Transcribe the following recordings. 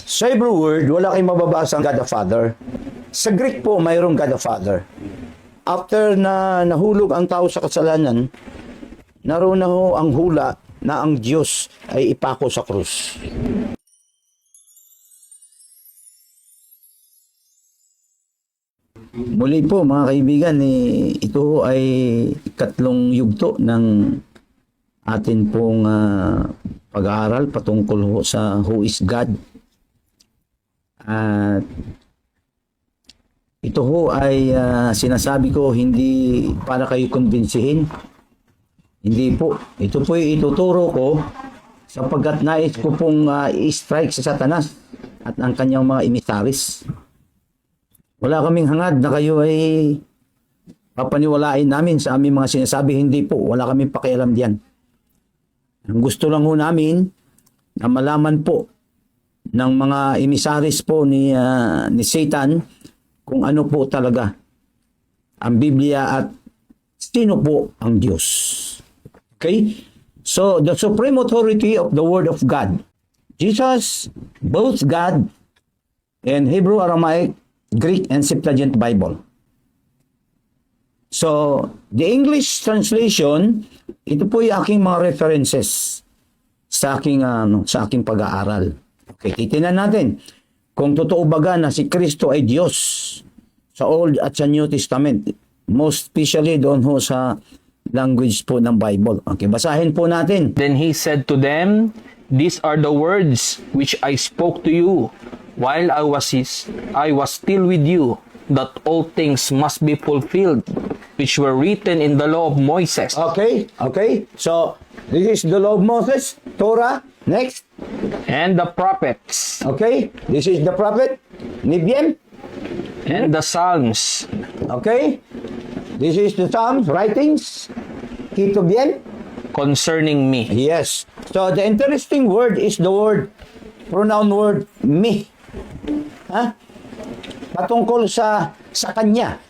Sa Hebrew word, wala kayong mababasa God the Father. Sa Greek po, mayroong God the Father. After na nahulog ang tao sa kasalanan, naroon na ho ang hula na ang Diyos ay ipako sa krus. Muli po mga kaibigan, ito ay ikatlong yugto ng atin pong pag-aaral patungkol ho sa Who is God. At ito ho ay sinasabi ko hindi para kayo kumbinsihin. Hindi po. Ito po ay ituturo ko sapagkat nais ko pong i-strike sa Satanas at ang kanyang mga imitaris. Wala kaming hangad na kayo ay papaniwalain namin sa aming mga sinasabi. Hindi po. Wala kaming pakialam diyan. Ang gusto lang ho namin na malaman po ng mga emisaris po ni Satan kung ano po talaga ang Biblia at sino po ang Diyos. Okay? So, the supreme authority of the Word of God. Jesus, both God and Hebrew, Aramaic, Greek, and Septuagint Bible. So, the English translation, ito po yung aking mga references sa aking pag-aaral. Okay, titingnan natin kung totoo baga na si Kristo ay Diyos sa Old at sa New Testament. Most especially doon ho sa language po ng Bible. Okay, basahin po natin. Then he said to them, "These are the words which I spoke to you while I was still with you, that all things must be fulfilled, which were written in the law of Moses." Okay. So, this is the law of Moses, Torah. Next. And the prophets. Okay. This is the prophet. Nibyen. And the Psalms. Okay. This is the Psalms, writings. Kito bien. Concerning me. Yes. So, the interesting word is the pronoun word, me. Patungkol sa kanya.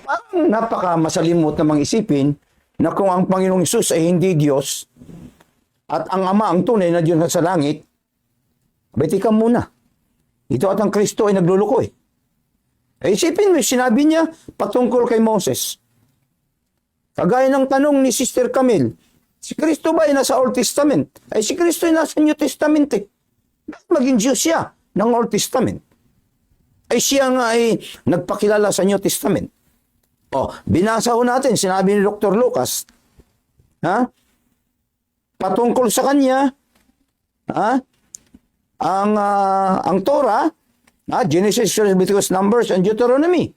Parang napaka-masalimot namang isipin na kung ang Panginoong Hesus ay hindi Diyos at ang Ama ang tunay na Diyos sa langit, beti ka muna. Ito at ang Kristo ay nagluluko eh. Isipin mo, sinabi niya patungkol kay Moses. Kagaya ng tanong ni Sister Camille, si Kristo ba ay nasa Old Testament? Ay si Kristo ay nasa New Testament eh. Bakit maging Diyos siya ng Old Testament? Ay siya nga ay nagpakilala sa New Testament. Binasa ho natin, sinabi ni Dr. Lucas, patungkol sa kanya, ang Torah, Genesis, Leviticus, Numbers, and Deuteronomy.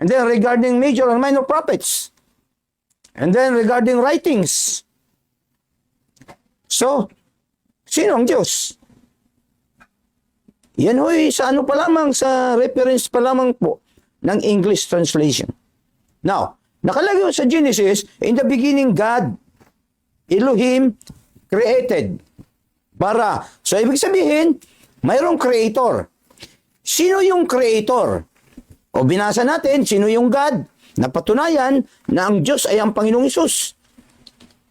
And then regarding major and minor prophets. And then regarding writings. So, sino ang Diyos? Yan ho'y sa pa lamang, sa reference pa lamang po ng English translation. Now, nakalagay sa Genesis, in the beginning God, Elohim, created. Bara. So, ibig sabihin, mayroong creator. Sino yung creator? O binasa natin, sino yung God? Napatunayan na ang Diyos ay ang Panginoong Hesus.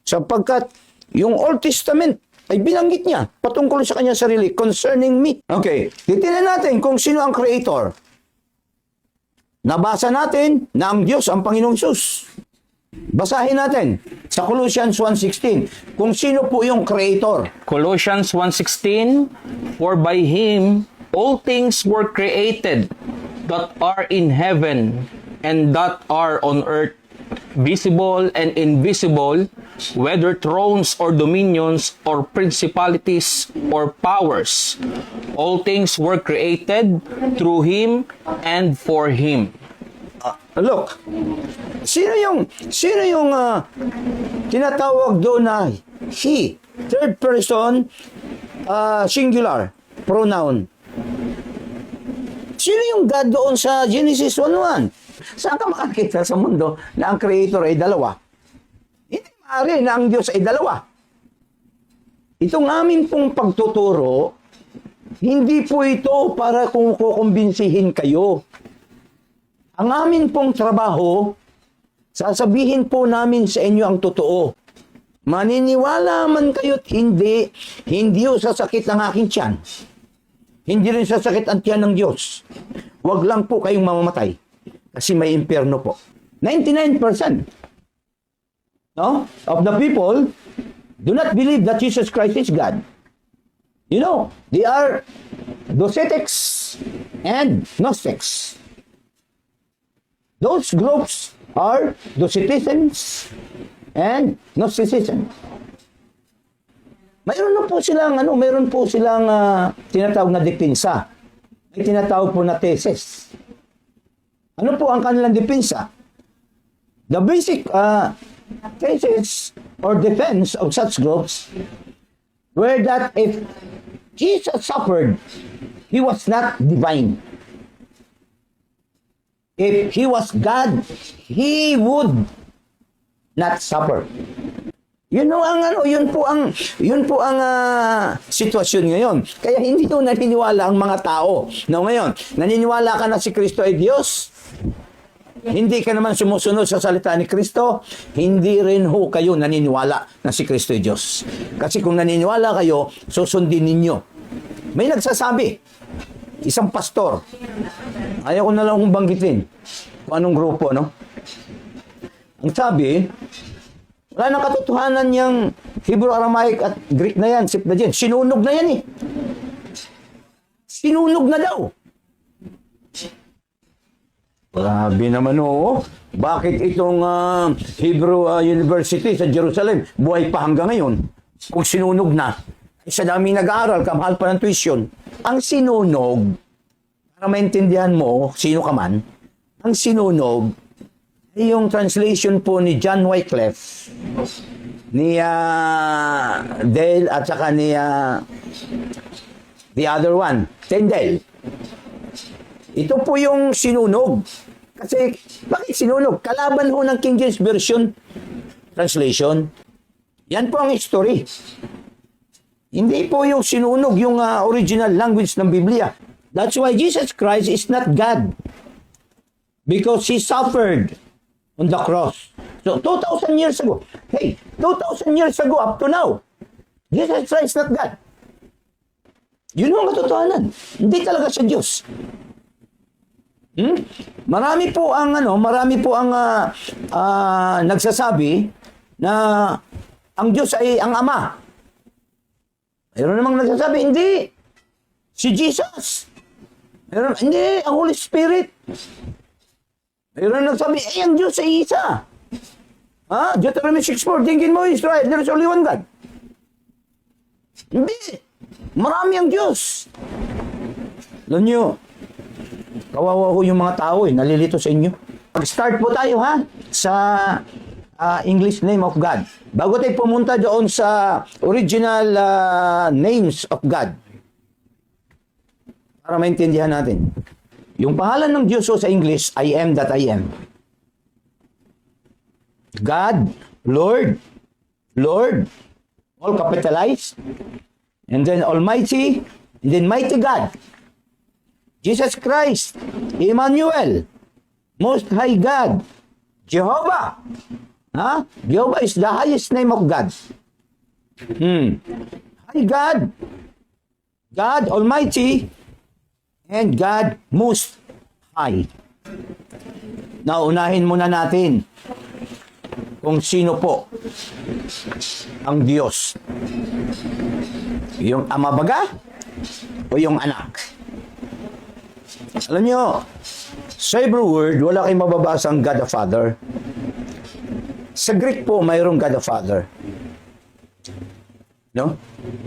Sapagkat yung Old Testament ay binanggit niya patungkol sa kanyang sarili, concerning me. Okay, titingnan natin kung sino ang creator. Nabasa natin na ang Diyos ang Panginoong Hesus. Basahin natin sa Colossians 1:16 kung sino po yung creator. Colossians 1:16, "For by Him all things were created that are in heaven and that are on earth, visible and invisible, whether thrones or dominions or principalities or powers. All things were created through Him and for Him." Look, sino yung tinatawag doon na he, third person, singular pronoun? Sino yung God doon sa Genesis 1:1? Saan ka makakita sa mundo na ang creator ay dalawa? Hindi maaari na ang Diyos ay dalawa. Itong amin pong pagtuturo, hindi po ito para kung kukumbinsihin kayo. Ang amin pong trabaho, sasabihin po namin sa inyo ang totoo. Maniniwala man kayo't hindi, hindi ho sasakit ang aking tiyan. Hindi rin sasakit ang tiyan ng Diyos. Huwag lang po kayong mamamatay. Kasi may impyerno po. 99% no, of the people do not believe that Jesus Christ is God. You know, they are Docetics and Gnostics. Those groups are Doceticism and Gnosticism. Mayroon po silang tinatawag na depensa. May tinatawag po na thesis. Ano po ang kanilang depensa? The basic thesis or defense of such groups were that if Jesus suffered, he was not divine. If he was God, he would not suffer. Yun po ang sitwasyon ngayon. Kaya hindi po naniniwala ang mga tao. No, ngayon, naniniwala ka na si Kristo ay Diyos. Hindi ka naman sumusunod sa salita ni Kristo, hindi rin ho kayo naniniwala na si Kristo ay Diyos. Kasi kung naniniwala kayo, susundin ninyo. May nagsasabi, isang pastor, ayaw ko na lang kung banggitin kung anong grupo, no? Ang sabi, wala nang katotohanan niyang Hebrew, Aramaic at Greek na yan, Septuagint. Sinunog na yan eh. Sinunog na daw. Grabe naman oo. Bakit itong Hebrew University sa Jerusalem buhay pa hanggang ngayon? Kung sinunog na, sa daming nag-aaral, kamahal pa ng tuition. Ang sinunog, para maintindihan mo, sino ka man, ang sinunog, ay yung translation po ni John Wycliffe, ni Dale at saka ni the other one, Tyndale. Ito po yung sinunog. Kasi, bakit sinunog? Kalaban ho ng King James Version translation. Yan po ang history. Hindi po yung sinunog, yung original language ng Biblia. That's why Jesus Christ is not God. Because He suffered on the cross. So, 2,000 years ago. Hey, 2,000 years ago up to now, Jesus Christ is not God. Yun ang katotohanan. Hindi talaga siya Diyos. Marami po ang nagsasabi na ang Diyos ay ang Ama. Mayroon namang nagsasabi, hindi. Si Jesus. Mayroon, hindi, ang Holy Spirit. Mayroon nagsabi, ang Diyos ay isa. Deuteronomy 6:4, tingin mo Israel, there is only one God. Hindi. Marami ang Diyos. Alam nyo, kawawa ho yung mga tao nalilito sa inyo. Mag-start po tayo sa English name of God. Bago tayo pumunta doon sa original names of God. Para maintindihan natin. Yung pangalan ng Diyos sa English, I am that I am. God, Lord, all capitalized. And then Almighty, and then Mighty God. Jesus Christ, Emmanuel, Most High God, Jehovah. Jehovah is the highest name of God. High God, God Almighty, and God Most High. Now, unahin muna natin kung sino po ang Diyos. Yung Ama baga o yung anak? Alam nyo, sa Hebrew word, wala kayong mababasa ang God the Father. Sa Greek po, mayroong God the Father. No?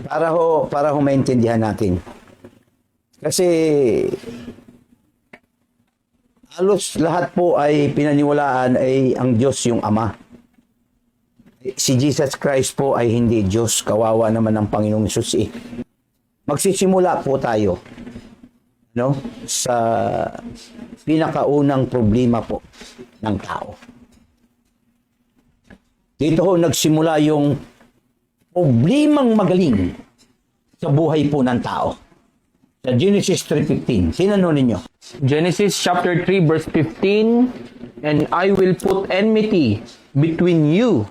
Para ho maintindihan natin. Kasi halos lahat po ay pinaniwalaan ay ang Diyos yung Ama. Si Jesus Christ po ay hindi Diyos. Kawawa naman ang Panginoong Hesus Magsisimula po tayo sa pinakaunang problema po ng tao. Dito ho nagsimula yung problemang magaling sa buhay po ng tao. Sa Genesis 3:15. Tinanong ninyo. Genesis chapter 3 verse 15, and I will put enmity between you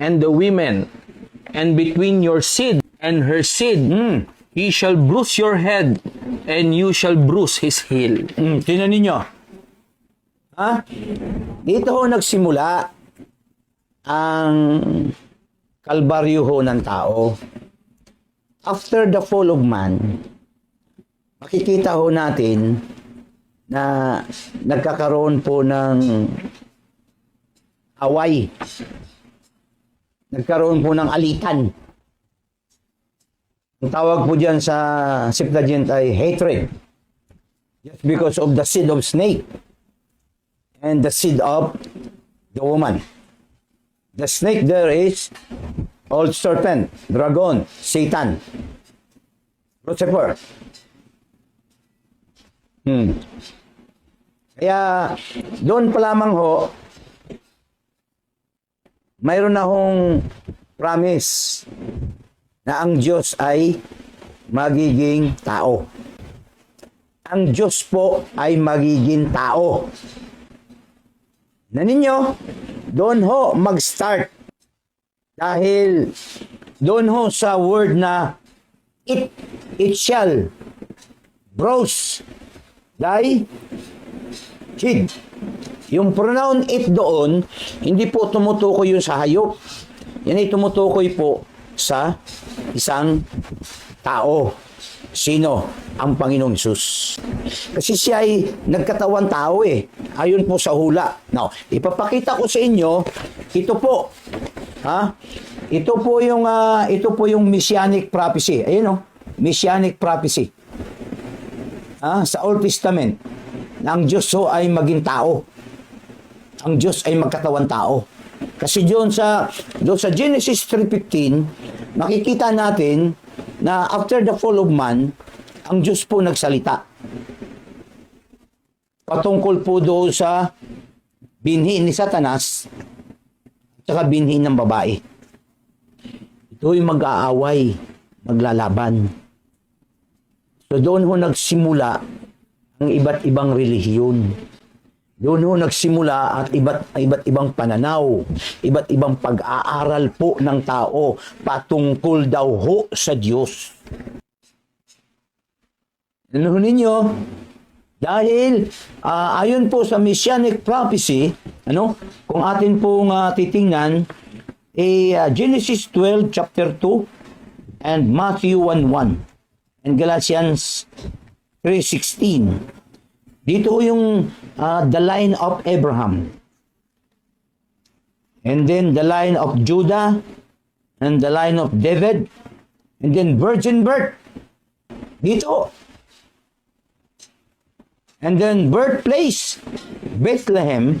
and the women, and between your seed and her seed. He shall bruise your head, and you shall bruise his heel. Tingnan ninyo. Ha? Dito ho nagsimula ang kalbaryo ho ng tao. After the fall of man, makikita ho natin na nagkakaroon po ng away. Nagkaroon po ng alitan. Ang tawag po dyan sa Septuagint ay hatred. Just because of the seed of snake and the seed of the woman. The snake there is old serpent, dragon, Satan, Lucifer. Kaya doon pa lamang ho, mayroon na hong promise na ang Diyos ay magiging tao. Ang Diyos po ay magiging tao. Na ninyo, doon ho mag-start. Dahil doon ho sa word na it shall bruise thy head. Yung pronoun it doon, hindi po tumutukoy yun sa hayop. Yan ay tumutukoy po sa isang tao. Sino? Ang Panginoong Hesus. Kasi siya ay nagkatawan tao eh. Ayon po sa hula. Now, ipapakita ko sa inyo, ito po. Ha? Ito po yung messianic prophecy. Ayun oh, messianic prophecy. Ha? Sa Old Testament, na ang Diyos ho ay maging tao. Ang Diyos ay magkatawan tao. Kasi doon sa Genesis 3:15, makikita natin na after the fall of man, ang Diyos po nagsalita. Patungkol po doon sa binhi ni Satanas at saka binhi ng babae. Ito'y mag-aaway, maglalaban. So doon ho nagsimula ang iba't ibang relihiyon. Doon ho nagsimula at iba't ibang pananaw, iba't ibang pag-aaral po ng tao patungkol daw ho sa Diyos. Ano ninyo? Dahil ayon po sa Messianic prophecy, kung atin pong titingnan, Genesis 12 chapter 2 and Matthew 1:1 and Galatians 3:16. Dito yung the line of Abraham. And then the line of Judah and the line of David and then virgin birth. Dito. And then birthplace, Bethlehem,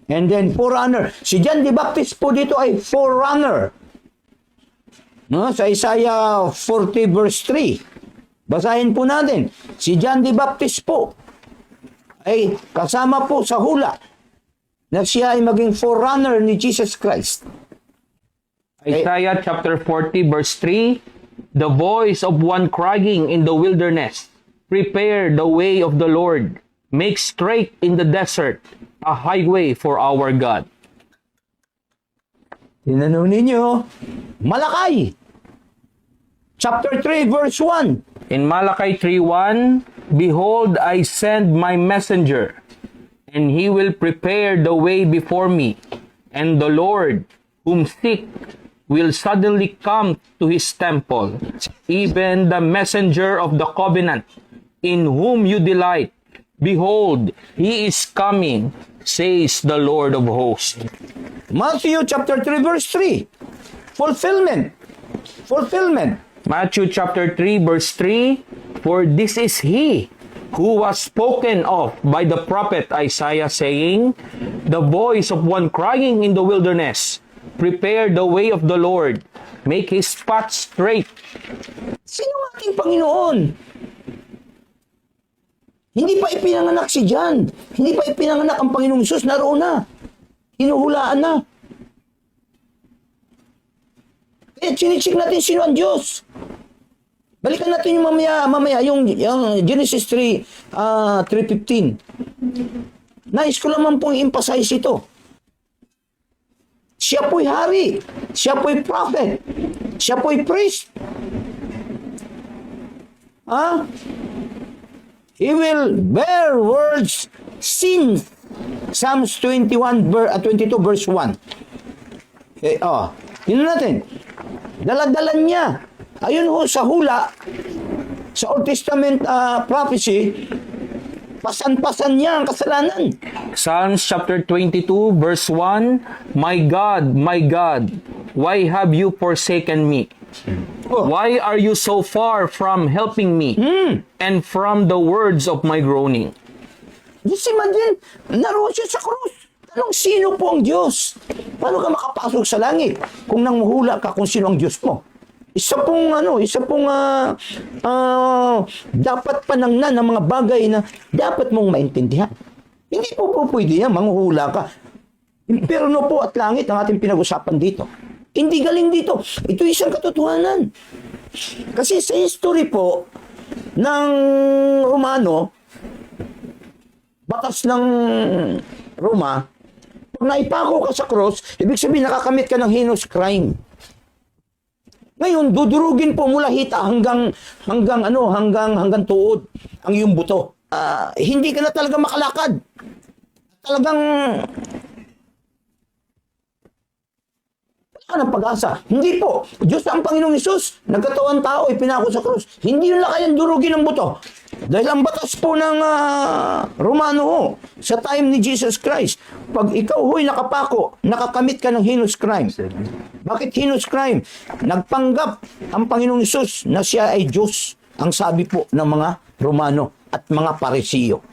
and then forerunner. Si John the Baptist po dito ay forerunner. No, sa Isaiah 40 verse 3. Basahin po natin. Si John the Baptist po ay kasama po sa hula na siya ay maging forerunner ni Jesus Christ. Isaiah chapter 40 verse 3, the voice of one crying in the wilderness, prepare the way of the Lord, make straight in the desert a highway for our God. Tinanong ninyo, Malakay, chapter 3, verse 1. In Malachi 3:1, behold, I send my messenger, and he will prepare the way before me, and the Lord, whom seek, will suddenly come to his temple, even the messenger of the covenant, in whom you delight. Behold, he is coming, says the Lord of hosts. Matthew chapter 3, verse 3. Fulfillment. Matthew chapter 3 verse 3, for this is he who was spoken of by the prophet Isaiah, saying, the voice of one crying in the wilderness, prepare the way of the Lord, make his path straight. Sino ang ating Panginoon? Hindi pa ipinanganak si John. Hindi pa ipinanganak ang Panginoong Hesus. Naroon na. Hinuhulaan na. Kaya chinecheck natin sino ang Diyos. Balikan natin yung mamaya yung Genesis 3:15. Nais ko naman pong emphasize ito. Siya po'y hari. Siya po'y prophet. Siya po'y priest. He will bear world's sins. Psalms 22 verse 1. Tingnan natin. Daladalan niya. Ayun ho, sa hula, sa Old Testament prophecy, pasan-pasan niya ang kasalanan. Psalms chapter 22 verse 1, my God, why have you forsaken me? Why are you so far from helping me and from the words of my groaning? Just imagine, naroon siya sa krus. Tanong, sino po ang Diyos? Paano ka makapasok sa langit kung nanghuhula ka kung sino ang Diyos mo? Isa pong dapat panangnan ng mga bagay na dapat mong maintindihan. Hindi po pwede yan, manghuhula ka. Impyerno po at langit ang ating pinag-usapan dito. Hindi galing dito. Ito isang katotohanan. Kasi sa history po ng Romano, batas ng Roma, pag naipako ka sa cross, ibig sabihin nakakamit ka ng heinous crime. Ngayon, dudurugin po mula hita hanggang tuod ang iyong buto. Hindi ka na talaga makalakad. Talagang wala ng pag-asa. Hindi po. Diyos ang Panginoong Hesus, nagkatawang tao, ipinako sa krus. Hindi yun kayang durugin ng buto. Dahil ang batas po ng Romano ho, sa time ni Jesus Christ, pag ikaw ho'y nakapako, nakakamit ka ng heinous crime. Bakit heinous crime? Nagpanggap ang Panginoong Hesus na siya ay Diyos, ang sabi po ng mga Romano at mga Parisiyo.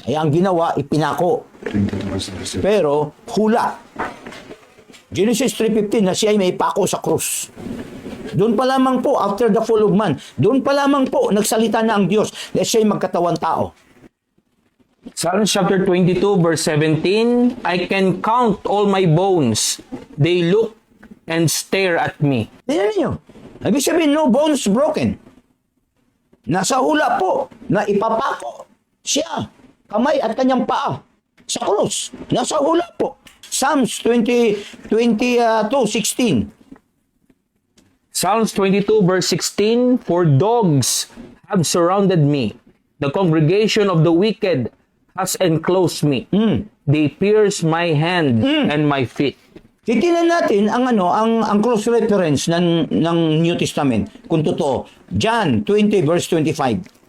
Kaya ang ginawa, ipinako. Pero hula. Genesis 3:15 na siya ay may pako sa krus. Doon pa lamang po, after the fall of man, doon pa lamang po, nagsalita na ang Diyos na siya ay magkatawang tao. Psalms chapter 22 verse 17, I can count all my bones. They look and stare at me. Tingnan niyo. Ibig sabihin, no bones broken. Nasa hula po na ipapako siya, kamay at kanyang paa sa krus. Nasa hula po. Psalms 22:16. Psalms 22 verse 16, for dogs have surrounded me. The congregation of the wicked has enclosed me. They pierce my hand and my feet. Titingnan natin ang cross reference ng New Testament kung totoo. John 20 verse 25.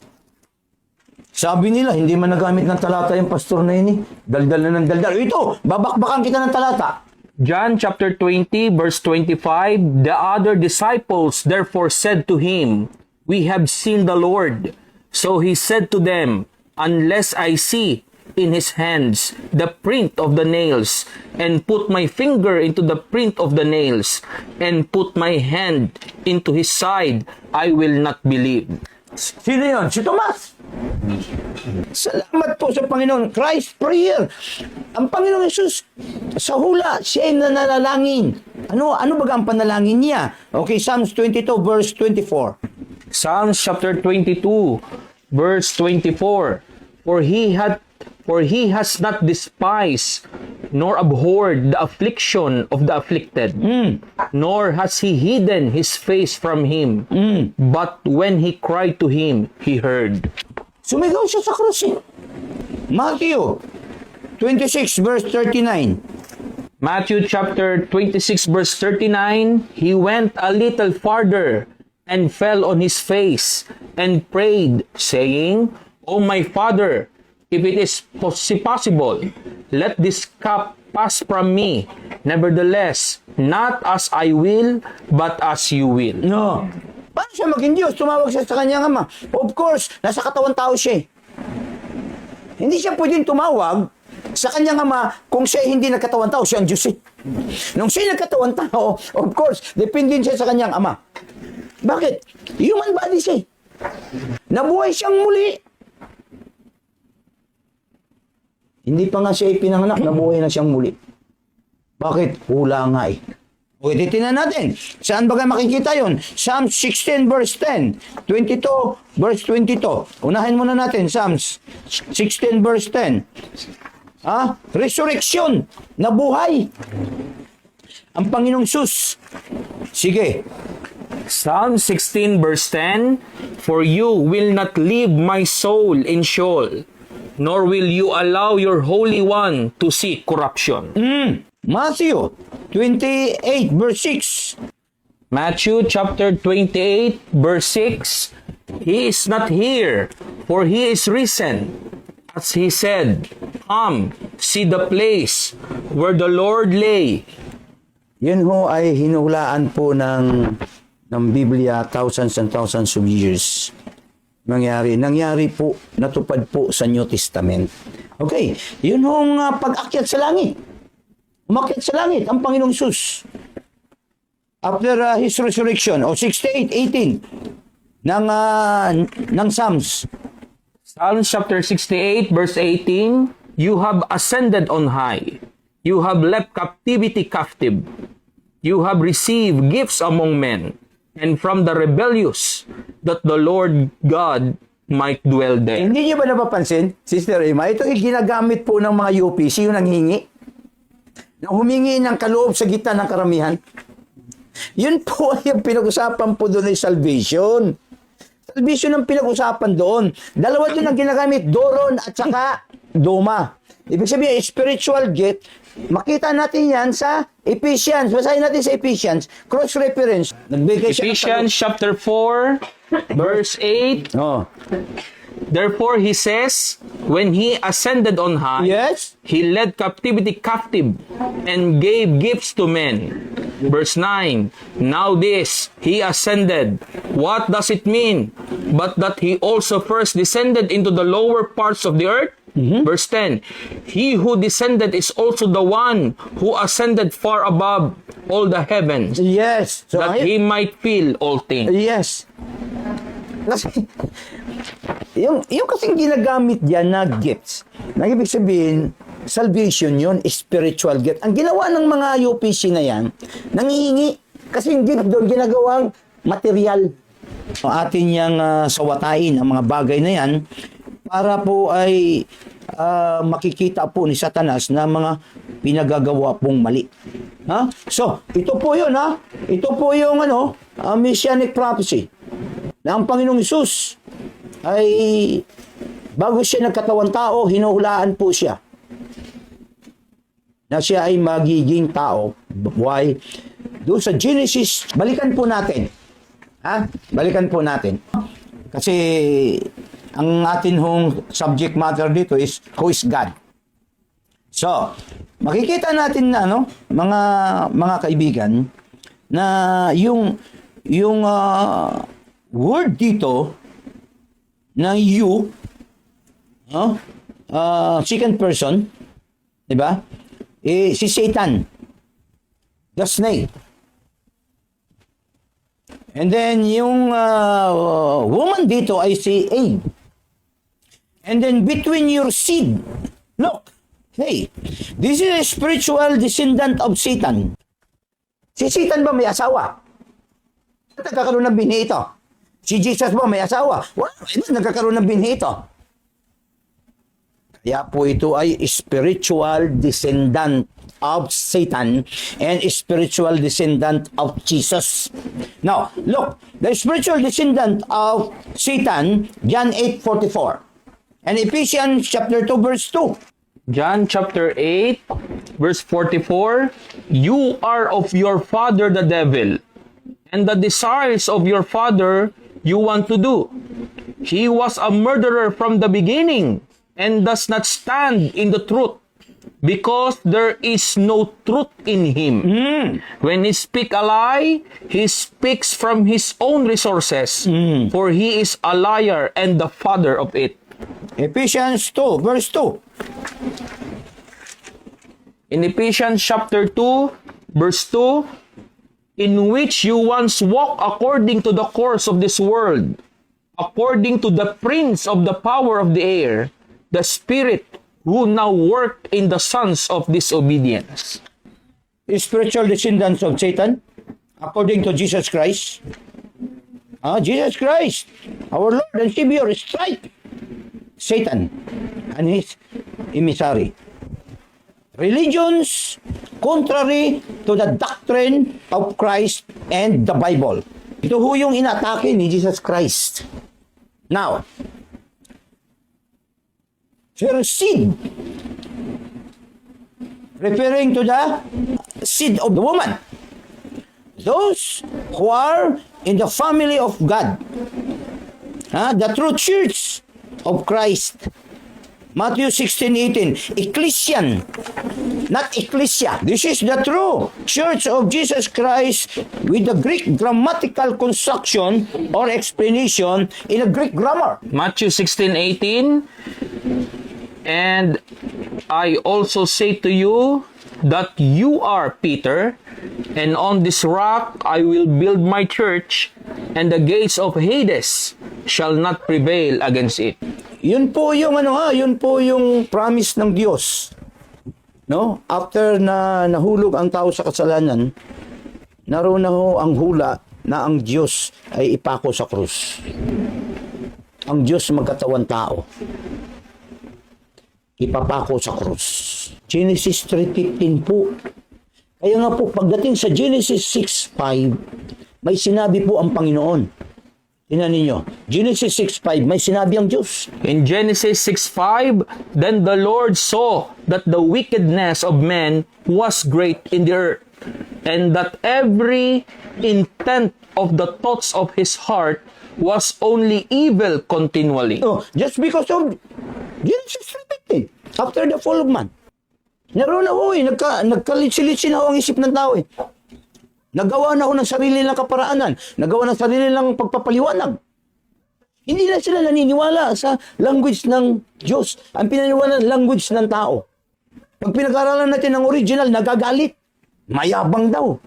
Sabi nila, hindi man nagamit ng talata yung pastor na yun. Daldal na ng daldal. Ito, babakbakan kita ng talata. John chapter 20 verse 25, the other disciples therefore said to him, we have seen the Lord. So he said to them, unless I see in his hands the print of the nails, and put my finger into the print of the nails, and put my hand into his side, I will not believe. Sino yun? Si Tomas. Salamat po sa Panginoon. Christ prayer. Ang Panginoong Hesus, sa hula, siya ay nanalangin. Ano ba ang panalangin niya? Okay, Psalms 22 verse 24. Psalms chapter 22 verse 24. For he has not despised nor abhorred the affliction of the afflicted, nor has he hidden his face from him. But when he cried to him, he heard. Sumigaw siya sa krus. Matthew 26 verse 39. Matthew chapter 26 verse 39, he went a little farther and fell on his face and prayed, saying, O my Father, if it is possible, let this cup pass from me. Nevertheless, not as I will, but as you will. No. Paano siya maging Diyos? Tumawag siya sa kanyang ama. Of course, nasa katawan tao siya. Hindi siya pwedeng tumawag sa kanyang ama kung siya hindi nagkatawan tao, siya ang Diyos. Nung siya nagkatawan tao, of course, depende siya sa kanyang ama. Bakit? Human body siya. Nabuhay siyang muli. Hindi pa nga siya ipinanganak, nabuhay na siyang muli. Bakit? Hula nga eh. O, titignan natin. Saan ba kayo makikita yun? Psalms 16 verse 10. 22 verse 22. Unahin muna natin, Psalms 16 verse 10. Resurrection. Nabuhay. ang Panginoong Sus. Sige. Psalm 16 verse 10, For you will not leave my soul in Sheol, nor will you allow your Holy One to see corruption. Matthew 28 verse 6. Matthew chapter 28 verse 6, He is not here, for He is risen. As He said, Come, see the place where the Lord lay. Yun ho ay hinuhulaan po ng Biblia thousands and thousands of years. Nangyari po, natupad po sa New Testament. Okay, yun hong pag-akyat sa langit. Umakyat sa langit ang Panginoong Sus. After His resurrection, o 68:18 ng Psalms. Psalm chapter 68 verse 18, You have ascended on high. You have left captivity captive. You have received gifts among men, and from the rebellious, that the Lord God might dwell there. Hindi niyo ba napapansin, Sister Emma, ito ay ginagamit po ng mga UPC, yung nanghingi. Na humingi ng kaloob sa gitna ng karamihan. Yun po ay yung pinag-usapan po doon ay salvation. Salvation ang pinag-usapan doon. Dalawa doon ang ginagamit, Doron at saka Doma. Ibig sabihin, spiritual gift, makita natin yan sa Ephesians. Basahin natin sa Ephesians. Cross-reference. Nagbigay siya ng Ephesians chapter 4 verse 8, Oh. Therefore he says, when he ascended on high, Yes? he led captivity captive and gave gifts to men. Verse 9, Now this, he ascended. What does it mean? But that he also first descended into the lower parts of the earth? Verse 10, He who descended is also the one who ascended far above all the heavens, Yes. So, that he might fill all things. yes. Kasi, yung kasing ginagamit yan na gifts, na ibig sabihin, salvation yun, spiritual gift. Ang ginawa ng mga UPC na yan, nangihingi, kasi yung gift doon ginagawang material. Ang atin niyang sawatain ang mga bagay na yan, para po ay makikita po ni Satanas na mga pinagagawa pong mali. Ha? So, ito po yun, ha? Ito po yung messianic prophecy na ang Panginoong Hesus ay bago siya nagkatawang tao, hinuhulaan po siya na siya ay magiging tao. Why? Doon sa Genesis, balikan po natin. Ha? Balikan po natin. Kasi ang atin hong subject matter dito is who is God. So, makikita natin na mga kaibigan na yung word dito na you second person, 'di ba? Si Satan, the snake. And then yung woman dito ay si Eve. And then between your seed, look, hey, this is a spiritual descendant of Satan. Si Satan ba may asawa? Nagkakaroon ng binhi ito. Si Jesus ba may asawa? Wala, nagkakaroon ng binhi ito. Kaya po ito ay spiritual descendant of Satan and spiritual descendant of Jesus. Now, look, the spiritual descendant of Satan, John 8:44. And Ephesians chapter 2 verse 2. John chapter 8 verse 44, You are of your father the devil, and the desires of your father you want to do. He was a murderer from the beginning, and does not stand in the truth, because there is no truth in him. When he speaks a lie, he speaks from his own resources, for he is a liar and the father of it. Ephesians 2 verse 2. In Ephesians chapter 2, verse 2, in which you once walked according to the course of this world, according to the prince of the power of the air, the spirit who now work in the sons of disobedience. Spiritual descendants of Satan, according to Jesus Christ. Jesus Christ, our Lord and Savior, strike Satan and his emissary. Religions contrary to the doctrine of Christ and the Bible. Ito ho yung inatake ni Jesus Christ. Now, your seed, referring to the seed of the woman. Those who are in the family of God, the true church of Christ. Matthew 16:18, Ecclesian, not ecclesia. This is the true church of Jesus Christ with the Greek grammatical construction or explanation in a Greek grammar. Matthew 16:18, and I also say to you that you are Peter, and on this rock I will build my church, and the gates of Hades shall not prevail against it. Yun po yung yun po yung promise ng Diyos. No? After na nahulog ang tao sa kasalanan, naroon na ho ang hula na ang Diyos ay ipako sa krus. Ang Diyos magkatawan tao. Ipapako sa krus. Genesis 3:15 po. Kaya nga po, pagdating sa Genesis 6:5, may sinabi po ang Panginoon. Tingnan ninyo, Genesis 6:5, may sinabi ang Diyos. In Genesis 6:5, then the Lord saw that the wickedness of men was great in the earth, and that every intent of the thoughts of his heart was only evil continually. Oh, just because of Genesis 3:15, after the fall of man. Naroon na ho nagkalitsi-litsi na ho ang isip ng tao eh. Nagawa na ho ng sarili ng kaparaanan. Nagawa ng sarili ng pagpapaliwanag. Hindi na sila naniniwala sa language ng Diyos. Ang pinaniwala ng language ng tao. Pag pinag-aralan natin ang original, nagagalit. Mayabang daw.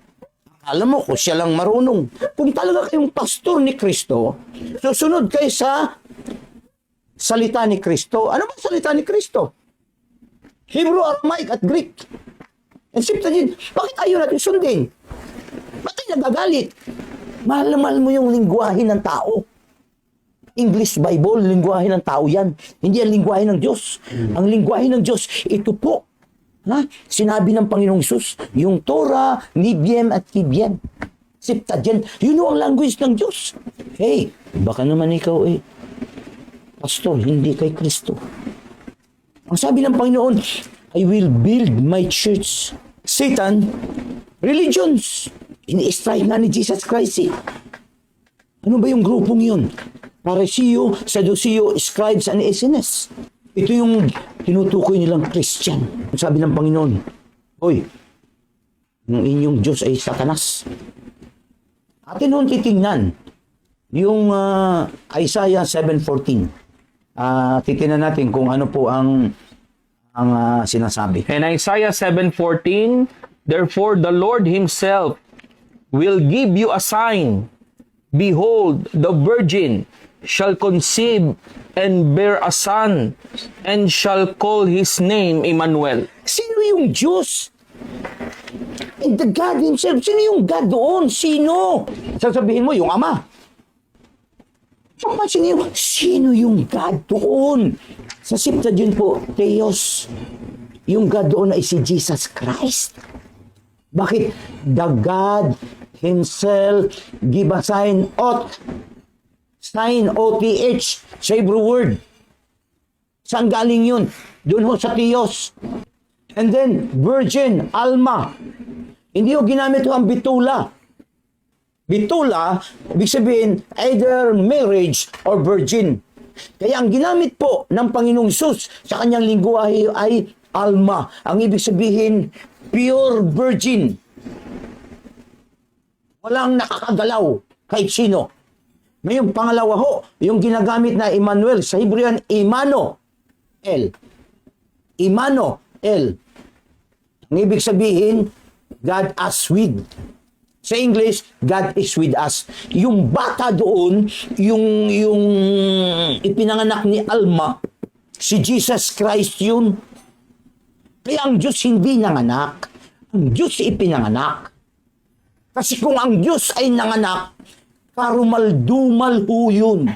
Alam mo, kung siya lang marunong. Kung talaga kayong pastor ni Kristo, susunod kayo sa salita ni Kristo. Ano ba salita ni Kristo? Hebrew, Aramaic at Greek. And Septuagint, bakit ayaw natin sundin? Bakit nagagalit? Mahal na mahal mo yung lingwahe ng tao. English Bible, lingwahe ng tao yan. Hindi ang lingwahe ng Diyos. Ang lingwahe ng Diyos, ito po. Sinabi ng Panginoong Hesus, yung Torah, Nibiem at Kibyen. Septuagint, yun ang language ng Diyos. Hey, baka naman ikaw pastor, hindi kay Kristo. Ang sabi ng Panginoon, I will build my church. Satan, religions. Ini-strive nga ni Jesus Christ eh. Ano ba yung grupong yun? Pariseo, Sadduceo, Scribes, and Essenes. Ito yung tinutukoy nilang Christian. Sabi ng Panginoon, Hoy, yung inyong Diyos ay Satanas. Atin nun titingnan yung Isaiah 7:14. Titingnan natin kung ano po ang sinasabi. In Isaiah 7:14, therefore the Lord himself will give you a sign. Behold, the virgin shall conceive and bear a son, and shall call his name Emmanuel. Sino yung Diyos? And the God himself. Sino yung God doon? Sino? Sasabihin mo, yung Ama. Sino yung God doon? Sa Septuagint po, Theos. Yung God doon ay si Jesus Christ. Bakit? The God himself give a sign, sign, O-T-H, sa Hebrew word. Saan galing yun? Doon ho sa Theos. And then, virgin, Alma. Hindi ho ginamit ho ang Bitula. Bitula, ibig sabihin, either marriage or virgin. Kaya ang ginamit po ng Panginoong Hesus sa kanyang lingwahe ay Alma. Ang ibig sabihin, pure virgin. Walang nakakagalaw kahit sino. Ngayong pangalawa ho, yung ginagamit na Emmanuel, sa Hebrew yan, Immanuel. Immanuel. Ang ibig sabihin, God as with. Sa English, God is with us. Yung bata doon, yung ipinanganak ni Alma, si Jesus Christ yun. Kaya ang Diyos hindi nanganak. Ang Diyos ipinanganak. Kasi kung ang Diyos ay nanganak, karumal-dumal po yun.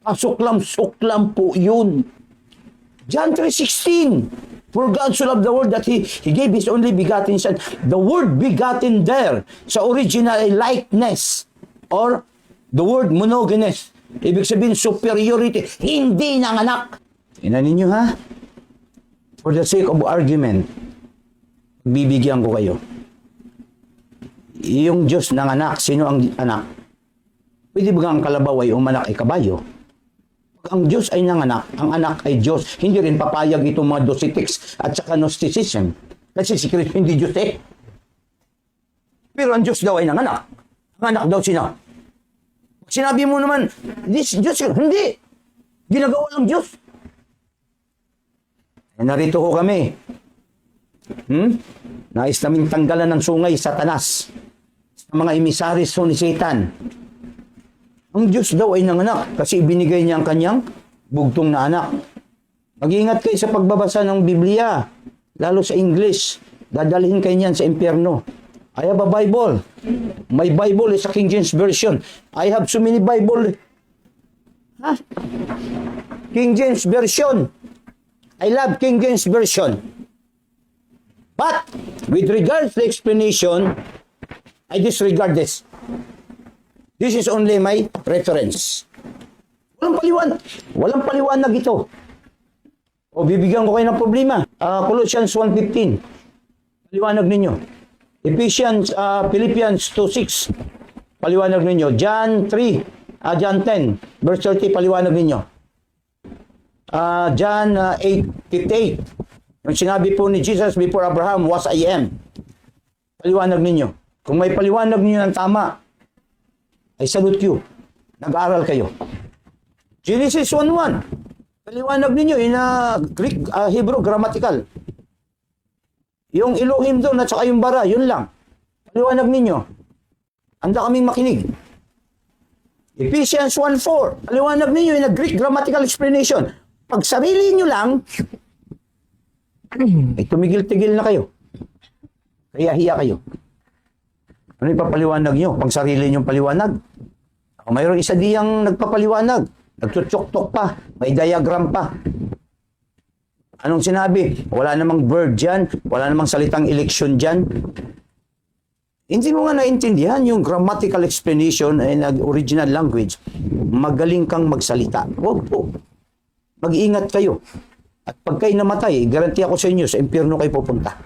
Kasuklam-suklam po yun. John 3:16, For God so loved the world that He gave His only begotten Son. The word begotten there, sa original ay likeness, or the word monogenes. Ibig sabihin, superiority. Hindi nanganak. Ina ninyo ha? For the sake of argument, bibigyan ko kayo. Yung Diyos nanganak, sino ang anak? Pwede ba ang kalabaw ay umanak ay kabayo? Ang Diyos ay nanganak, ang anak ay Diyos. Hindi rin papayag itong mga Docetics at saka Gnosticism. Kasi si Kristo hindi Diyos eh. Pero ang Diyos daw ay nanganak. Ang anak daw sino? Sinabi mo naman, this Diyos, hindi. Ginagawa ng Diyos. Narito ko kami. Nais namin tanggalan ng sungay Satanas sa mga emisaris ni Satan. Ang Diyos daw ay nanganak kasi ibinigay niya ang kanyang bugtong na anak. Mag-iingat kayo sa pagbabasa ng Biblia, lalo sa English. Dadalhin kayo niyan sa impyerno. I have a Bible. My Bible is a King James Version. I have so many Bible. King James Version. I love King James Version. But, with regards to explanation, I disregard this. This is only my reference. Walang paliwanag ito. O bibigyan ko kayo ng problema. Colossians 1:15. Paliwanag ninyo. Philippians 2:6. Paliwanag ninyo. John 10, verse 30, paliwanag ninyo. John 8:58. Yung sinabi po ni Jesus, before Abraham was I am. Paliwanag ninyo. Kung may paliwanag ninyo ng tama, I salute you. Nag-aaral kayo. Genesis 1:1. Paliwanag ninyo in Greek, Hebrew, grammatical. Yung Elohim doon at saka yung bara, yun lang. Paliwanag ninyo. Handa kaming makinig. Ephesians 1:4. Paliwanag ninyo in a Greek grammatical explanation. Pag sarili nyo lang, ay tumigil-tigil na kayo. Kaya hiya kayo. Ano yung papaliwanag nyo? Pang sarili nyong paliwanag. O mayroong isa diyang nagpapaliwanag. Nagtutsok-tok pa. May diagram pa. Anong sinabi? Wala namang verb dyan. Wala namang salitang election dyan. Hindi mo nga naintindihan yung grammatical explanation in original language. Magaling kang magsalita. Huwag po. Mag-ingat kayo. At pag kayo namatay, garanti ako sa inyo, sa impyerno kayo pupunta.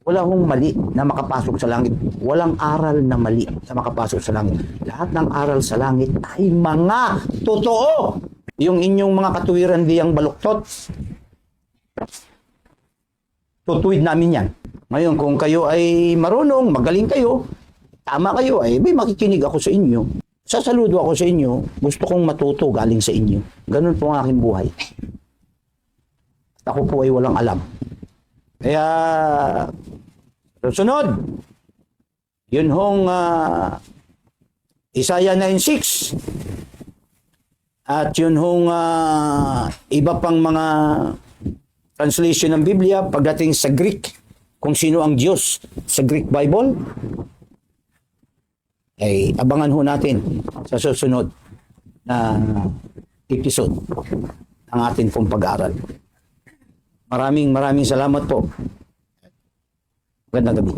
Wala hong mali na makapasok sa langit. Walang aral na mali na makapasok sa langit. Lahat ng aral sa langit ay mga totoo. Yung inyong mga katuwiran diyang baluktot, tutuwid namin yan. Ngayon, kung kayo ay marunong, magaling kayo, tama kayo, ay may makikinig ako sa inyo. Sasaludo ako sa inyo. Gusto kong matuto galing sa inyo. Ganun po ang aking buhay. At ako po ay walang alam. Kaya, sunod, yun hong Isaiah 9:6 at yun hong iba pang mga translation ng Biblia pagdating sa Greek, kung sino ang Diyos sa Greek Bible, ay abangan ho natin sa susunod na episode ng ating pong pag-aaral. Maraming salamat po. Magandang gabi.